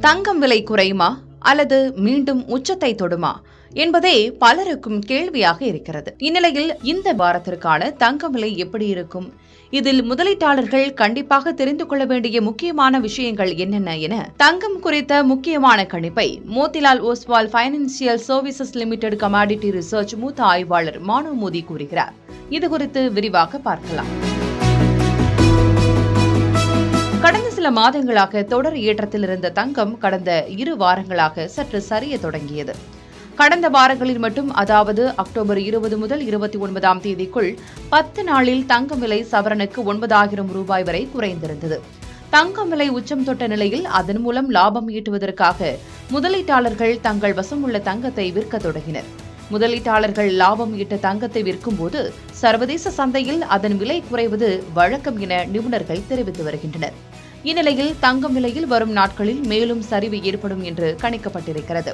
தங்கம் விலை குறையுமா அல்லது மீண்டும் உச்சத்தை தொடுமா என்பதே பலருக்கும் கேள்வியாக இருக்கிறது. இந்நிலையில் இந்த வாரத்திற்கான தங்கம் விலை எப்படி இருக்கும், இதில் முதலீட்டாளர்கள் கண்டிப்பாக தெரிந்து கொள்ள வேண்டிய முக்கியமான விஷயங்கள் என்னென்ன என தங்கம் குறித்த முக்கியமான கணிப்பை Motilal Oswal financial services limited commodity research மூத்த ஆய்வாளர் மானு மோதி கூறுகிறார். இதுகுறித்து விரிவாக பார்க்கலாம். கடந்த சில மாதங்களாக தொடர் ஏற்றத்தில் இருந்த தங்கம் கடந்த 2 வாரங்களாக சற்று சரிய தொடங்கியது. கடந்த வாரங்களில் மட்டும், அதாவது அக்டோபர் 20 முதல் 29ஆம் தேதிக்குள் 10 நாளில் தங்கம் விலை சவரனுக்கு 9,000 ரூபாய் வரை குறைந்திருந்தது. தங்கம் விலை உச்சம் தொட்ட நிலையில் அதன் மூலம் லாபம் ஈட்டுவதற்காக முதலீட்டாளர்கள் தங்கள் வசம் உள்ள தங்கத்தை விற்க தொடங்கினர். முதலீட்டாளர்கள் லாபம் ஈட்ட தங்கத்தை விற்கும்போது சர்வதேச சந்தையில் அதன் விலை குறைவது வழக்கம் என நிபுணர்கள் தெரிவித்து வருகின்றனர். இந்நிலையில் தங்கம் விலையில் வரும் நாட்களில் மேலும் சரிவு ஏற்படும் என்று கணிக்கப்பட்டிருக்கிறது.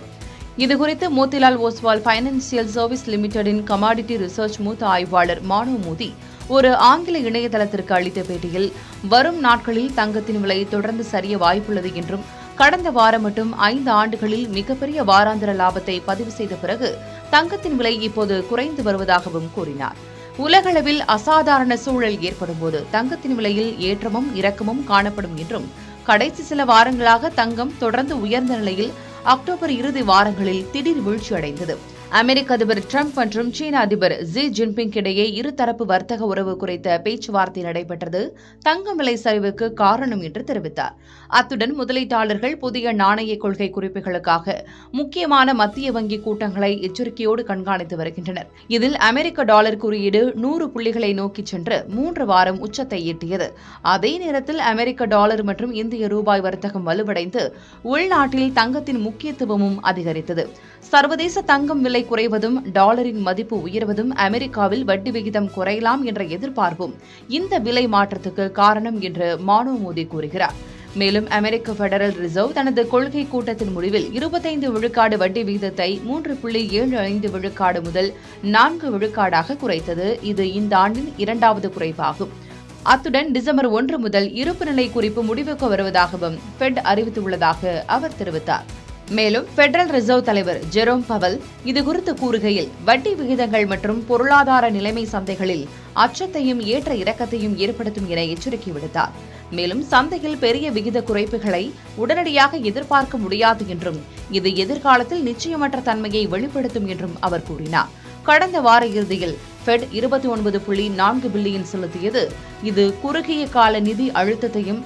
இதுகுறித்து மோதிலால் ஓஸ்வால் பைனான்சியல் சர்வீஸ் லிமிடெடின் கமாடிட்டி ரிசர்ச் மூத்த ஆய்வாளர் மானு மோதி ஒரு ஆங்கில இணையதளத்திற்கு அளித்த பேட்டியில், வரும் நாட்களில் தங்கத்தின் விலை தொடர்ந்து சரிய வாய்ப்புள்ளது என்றும், கடந்த வாரம் மட்டும் 5 ஆண்டுகளில் மிகப்பெரிய வாராந்திர லாபத்தை பதிவு செய்த பிறகு தங்கத்தின் விலை இப்போது குறைந்து வருவதாகவும் கூறினார். உலகளவில் அசாதாரண சூழல் ஏற்படும்போது தங்கத்தின் விலையில் ஏற்றமும் இறக்கமும் காணப்படும் என்றும், கடைசி சில வாரங்களாக தங்கம் தொடர்ந்து உயர்ந்த நிலையில் அக்டோபர் இறுதி வாரங்களில் திடீர் வீழ்ச்சியடைந்தது. அமெரிக்க அதிபர் டிரம்ப் மற்றும் சீன அதிபர் ஜி ஜின்பிங் இடையே இருதரப்பு வர்த்தக உறவு குறித்த பேச்சுவார்த்தை நடைபெற்றது தங்கம் விலை சரிவுக்கு காரணம் என்று தெரிவித்தார். அத்துடன் முதலீட்டாளர்கள் புதிய நாணய கொள்கை குறிப்புகளுக்காக முக்கியமான மத்திய வங்கி கூட்டங்களை எச்சரிக்கையோடு கண்காணித்து வருகின்றனர். இதில் அமெரிக்க டாலர் குறியீடு 100 புள்ளிகளை நோக்கி சென்று 3 வாரம் உச்சத்தை எட்டியது. அதே நேரத்தில் அமெரிக்க டாலர் மற்றும் இந்திய ரூபாய் வர்த்தகம் வலுவடைந்து உள்நாட்டில் தங்கத்தின் முக்கியத்துவமும் அதிகரித்தது. சர்வதேச தங்கம் விலை குறைவதும் டாலரின் மதிப்பு உயர்வதும் அமெரிக்காவில் வட்டி விகிதம் குறையலாம் என்ற எதிர்பார்ப்பும் இந்த விலை மாற்றத்துக்கு காரணம் என்று மானு மோதி கூறுகிறார். மேலும் அமெரிக்க பெடரல் ரிசர்வ் தனது கொள்கை கூட்டத்தின் முடிவில் 25 விழுக்காடு வட்டி விகிதத்தை 3.75 விழுக்காடு முதல் 4 விழுக்காடாக குறைத்தது. இது இந்த ஆண்டின் 2வது குறைப்பாகும். அத்துடன் டிசம்பர் 1 முதல் இருப்பு நிலை குறிப்பு முடிவுக்கு வருவதாகவும் பெட் அறிவித்துள்ளதாக அவர் தெரிவித்தார். மேலும் பெடரல் ரிசர்வ் தலைவர் ஜெரோம் பவல் இதுகுறித்து கூறுகையில், வட்டி விகிதங்கள் மற்றும் பொருளாதார நிலைமை சந்தைகளில் அச்சத்தையும் ஏற்ற இறக்கத்தையும் ஏற்படுத்தும் என எச்சரிக்கை விடுத்தார். மேலும் சந்தையில் பெரிய விகித குறைப்புகளை உடனடியாக எதிர்பார்க்க முடியாது என்றும், இது எதிர்காலத்தில் நிச்சயமற்ற தன்மையை வெளிப்படுத்தும் என்றும் அவர் கூறினார். கடந்த வார இறுதியில் ஃபெட் 29.4 பில்லியன் செலுத்தியது. இது குறுகிய கால நிதி அழுத்தத்தையும்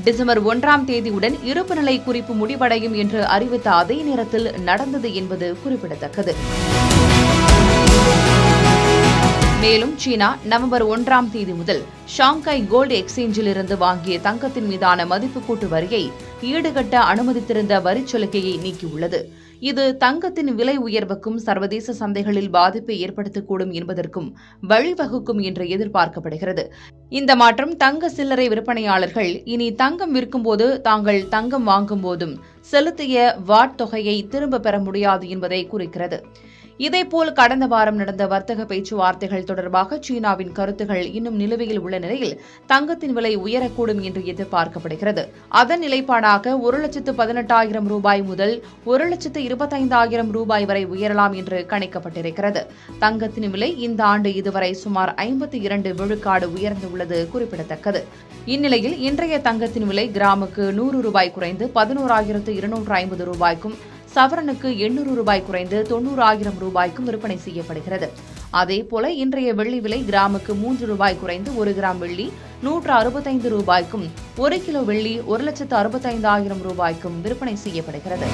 டிசம்பர் 1ஆம் தேதியுடன் இருப்பு நிலை குறிப்பு முடிவடையும் என்று அறிவித்த அதே நேரத்தில் நடந்தது என்பது குறிப்பிடத்தக்கது. மேலும் சீனா நவம்பர் 1ஆம் தேதி முதல் ஷாங்காய் கோல்டு எக்ஸ்சேஞ்சில் இருந்து வாங்கிய தங்கத்தின் மீதான மதிப்பு கூட்டு வரியை ஈடுகட்ட அனுமதித்திருந்த வரிச்சலுகையை நீக்கியுள்ளது. இது தங்கத்தின் விலை உயர்வுக்கும் சர்வதேச சந்தைகளில் பாதிப்பை ஏற்படுத்தக்கூடும் என்பதற்கும் வழிவகுக்கும் என்று எதிர்பார்க்கப்படுகிறது. இந்த மாற்றம் தங்க சில்லறை விற்பனையாளர்கள் இனி தங்கம் விற்கும்போது தாங்கள் தங்கம் வாங்கும் போதும் செலுத்திய வாட் தொகையை திரும்ப பெற முடியாது என்பதை குறிக்கிறது. இதேபோல் கடந்த வாரம் நடந்த வர்த்தக பேச்சுவார்த்தைகள் தொடர்பாக சீனாவின் கருத்துகள் இன்னும் நிலுவையில் உள்ள நிலையில் தங்கத்தின் விலை உயரக்கூடும் என்று எதிர்பார்க்கப்படுகிறது. அதன் நிலைப்பாடாக 1,18,000 ரூபாய் முதல் 1,25,000 ரூபாய் வரை உயரலாம் என்று கணிக்கப்பட்டிருக்கிறது. தங்கத்தின் விலை இந்த ஆண்டு இதுவரை சுமார் 52 விழுக்காடு உயர்ந்துள்ளது குறிப்பிடத்தக்கது. இந்நிலையில் இன்றைய தங்கத்தின் விலை கிராமுக்கு 100 ரூபாய் குறைந்து 11,250 ரூபாய்க்கும், சவரனுக்கு 800 ரூபாய் குறைந்து 90,000 ரூபாய்க்கும் விற்பனை செய்யப்படுகிறது. அதேபோல இன்றைய வெள்ளி விலை கிராமுக்கு 3 ரூபாய் குறைந்து 1 கிராம் வெள்ளி 165 ரூபாய்க்கும், 1 கிலோ வெள்ளி 1,65,000 ரூபாய்க்கும் விற்பனை செய்யப்படுகிறது.